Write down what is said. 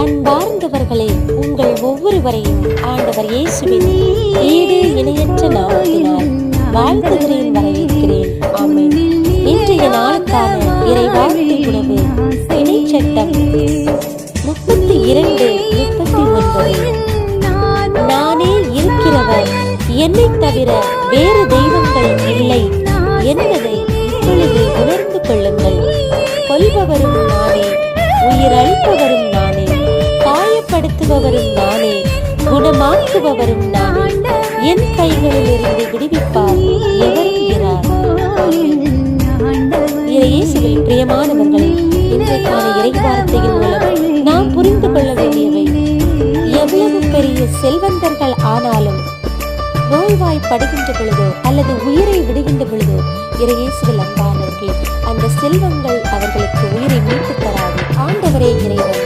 அன்பார்ந்தவர்களே, உங்கள் ஒவ்வொருவரையும் ஆண்டவர் இயேசுவின் ஈடு இணையற்ற நாமத்தினால் வாழ்த்துகிறேன், வரவேற்கிறேன். ஆமென். இன்றைய நாளுக்கான இறைவார்த்தை உணவு இணைச்சட்டம் 32:39. நானே இருக்கிறவர், என்னை தவிர வேறு தெய்வங்கள் இல்லை என்பதை இப்பொழுது உணர்ந்து கொள்ளுங்கள். கொல்பவரும் நானே, உயிரளிப்பவரும் நானே, காயப்படுத்துபவரும் நானே, குணமாக்குபவரும் நானே. என் கைகளில் இருந்து விடுவிப்பார் எவரும் இரார். இயேசுவில் பிரியமானவர்களே, இன்றைக்கான இறைவார்த்தையின் மூலம் நாம் புரிந்து கொள்ள வேண்டியவை, எவ்வளவு பெரிய செல்வந்தர்கள் ஆனாலும் நோய்வாய்ப்படுகின்ற பொழுதோ அல்லது உயிரை விடுகின்ற பொழுதோ இயேசுவில் அன்பானவர்களே, அந்த செல்வங்கள் அவர்களுக்கு உயிரை மீட்டு தராது. ஆண்டவரே இறைவன்.